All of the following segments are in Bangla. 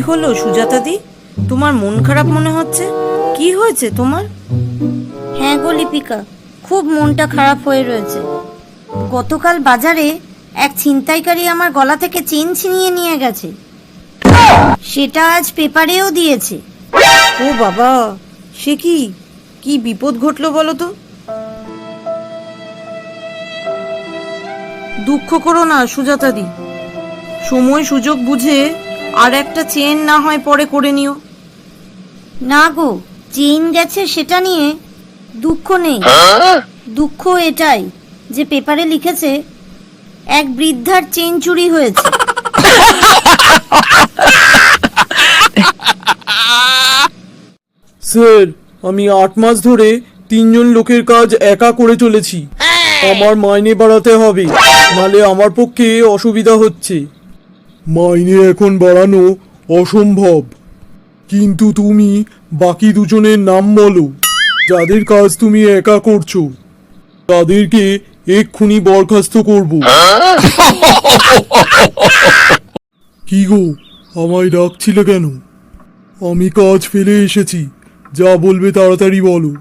হলো সুজাতাদি, তোমার মন খারাপ মনে হচ্ছে? কি হয়েছে তোমার? হ্যাঁ গো লিপিকা, খুব মনটা খারাপ হয়ে রয়েছে। গতকাল বাজারে এক ছিনতাইকারী আমার গলা থেকে চেন ছিনিয়ে নিয়ে গেছে, সেটা আজ পেপারেও দিয়েছে। ও বাবা, সে কি কি বিপদ ঘটলো বলো তো? দুঃখ করো না সুজাতাদি, সময় সুযোগ বুঝে আর একটা চেন না হয় পরে করে নিও। না গো, চেন গেছে সেটা নিয়ে দুঃখ নেই। দুঃখ এটাই যে পেপারে লিখেছে এক বৃদ্ধার চেন চুরি হয়েছে। স্যার, আমি 8 মাস ধরে 3 জন লোকের কাজ একা করে চলেছি। আমার মাইনে বাড়াতে হবে, নালে আমার পক্ষে অসুবিধা হচ্ছে। মাইনে এখন বাড়ানো অসম্ভব, কিন্তু তুমি বাকি দুজনের নাম বলো যাদের কাজ তুমি একা করছো। তাদেরকে এক্ষুনি বরখাস্ত করব। কি গো, আমায় ডাকছিলে কেন? আমি কাজ ফেলে এসেছি, যা বলবে তাড়াতাড়ি বলো।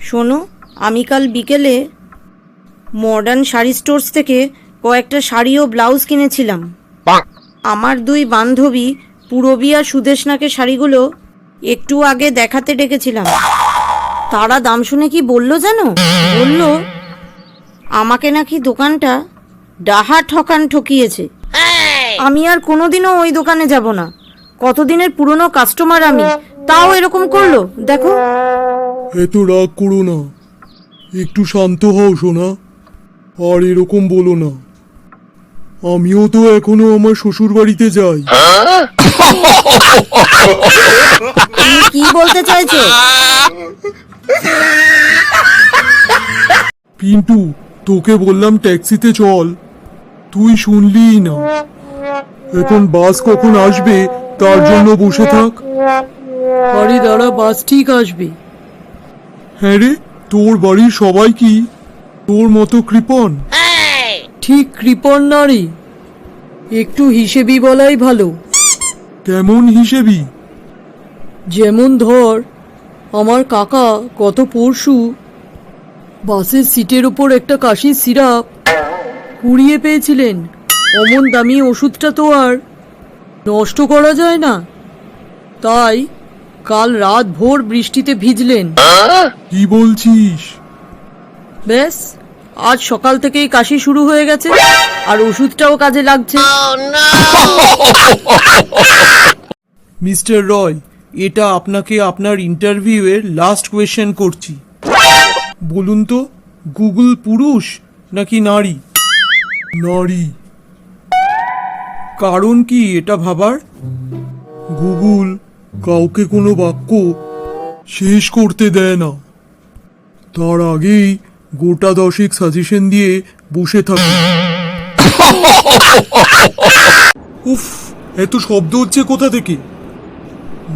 শোনো, আমি কাল বিকেলে মডার্ন শাড়ি স্টোর্স থেকে কয়েকটা শাড়ি ও ব্লাউজ কিনেছিলাম। আমার 2 বান্ধবী পূরবী আর সুদেশনাকে শাড়িগুলো একটু আগে দেখাতে ডেকেছিলাম। তারা দাম শুনে কি বলল জানো? বলল আমাকে নাকি দোকানটা ডাহা ঠকান ঠকিয়েছে। আমি আর কোনোদিনও ওই দোকানে যাব না। কতদিনের পুরনো কাস্টমার আমি, তাও এরকম করলো দেখো। এত রাগ করো না, একটু শান্ত হও সোনা, আর এরকম বলো না। আমিও তো এখনো আমার শ্বশুর বাড়িতে যাই। তুমি কি বলতে চাইছো? পিন্টু, তোকে বললাম ট্যাক্সিতে চল, তুই শুনলিই না। এখন বাস কখন আসবে তার জন্য বসে থাক। আরে দাঁড়া, বাস ঠিক আসবে। হ্যাঁ রে, তোর বাড়ির সবাই কি তোর মতো কৃপণ? ঠিক কৃপণ নারী, একটু হিসেবি বলাই ভালো। কেমন হিসেবি? যেমন ধর, আমার কাকা গত পরশু বাসের সিটের ওপর একটা কাশির সিরাপ কুড়িয়ে পেয়েছিলেন। অমন দামি ওষুধটা তো আর নষ্ট করা যায় না, তাই কাল রাত ভোর বৃষ্টিতে ভিজলেন। কি বলছিস? ব্যাস, আজ সকাল থেকেই কাশি শুরু হয়ে গেছে, আর ওষুধটাও কাজে লাগছে। মিস্টার রয়, এটা আপনাকে আপনার ইন্টারভিউয়ের লাস্ট কোয়েশ্চেন করছি। বলুন তো, গুগল পুরুষ নাকি নারী? নারী। কারণ কি এটা ভাবার? গুগল কাউকে কোনো বাক্য শেষ করতে দেয় না, তার আগেই গোটা 10 সাজেশন দিয়ে বসে থাকে। উফ, এত শব্দ হচ্ছে কোথা থেকে?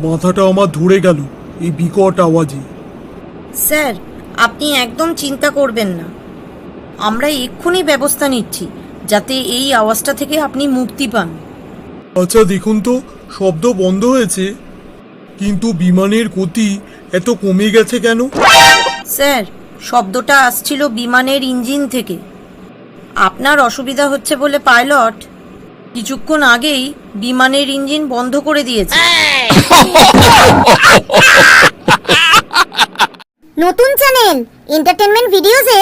মাথাটা আমার ধরে গেল এই বিকট আওয়াজে। স্যার, আপনি একদম চিন্তা করবেন না, আমরা এক্ষুনি ব্যবস্থা নিচ্ছি যাতে এই আওয়াজটা থেকে আপনি মুক্তি পান। আচ্ছা দেখুন তো, শব্দ বন্ধ হয়েছে, কিন্তু বিমানের গতি এত কমে গেছে কেন? স্যার, শব্দটা আসছিল বিমানের ইঞ্জিন থেকে। আপনার অসুবিধা হচ্ছে বলে পাইলট কিছুক্ষণ আগেই বিমানের ইঞ্জিন বন্ধ করে দিয়েছে। নতুন চ্যানেল এন্টারটেনমেন্ট ভিডিওসে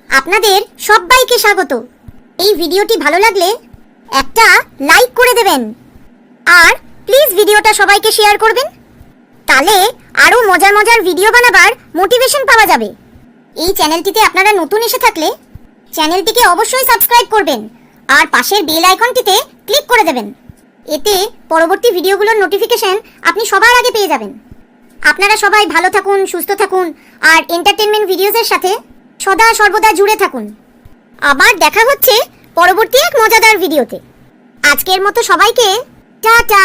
আপনাদের সবাইকে স্বাগত। এই ভিডিওটি ভালো লাগলে একটা লাইক করে দেবেন, আর প্লিজ ভিডিওটা সবাইকে শেয়ার করবেন, তাহলে আরো মজার মজার ভিডিও বানাবার মোটিভেশন পাওয়া যাবে। এই চ্যানেলটিতে আপনারা নতুন এসে থাকলে চ্যানেলটিকে অবশ্যই সাবস্ক্রাইব করবেন, আর পাশের বেল আইকনটিতে ক্লিক করে দেবেন। এতে পরবর্তী ভিডিওগুলোর নোটিফিকেশন আপনি সবার আগে পেয়ে যাবেন। আপনারা সবাই ভালো থাকুন, সুস্থ থাকুন, আর এন্টারটেনমেন্ট ভিডিওসের সাথে সদা সর্বদা জুড়ে থাকুন। আবার দেখা হচ্ছে পরবর্তী এক মজাদার ভিডিওতে। আজকের মতো সবাইকে টাটা।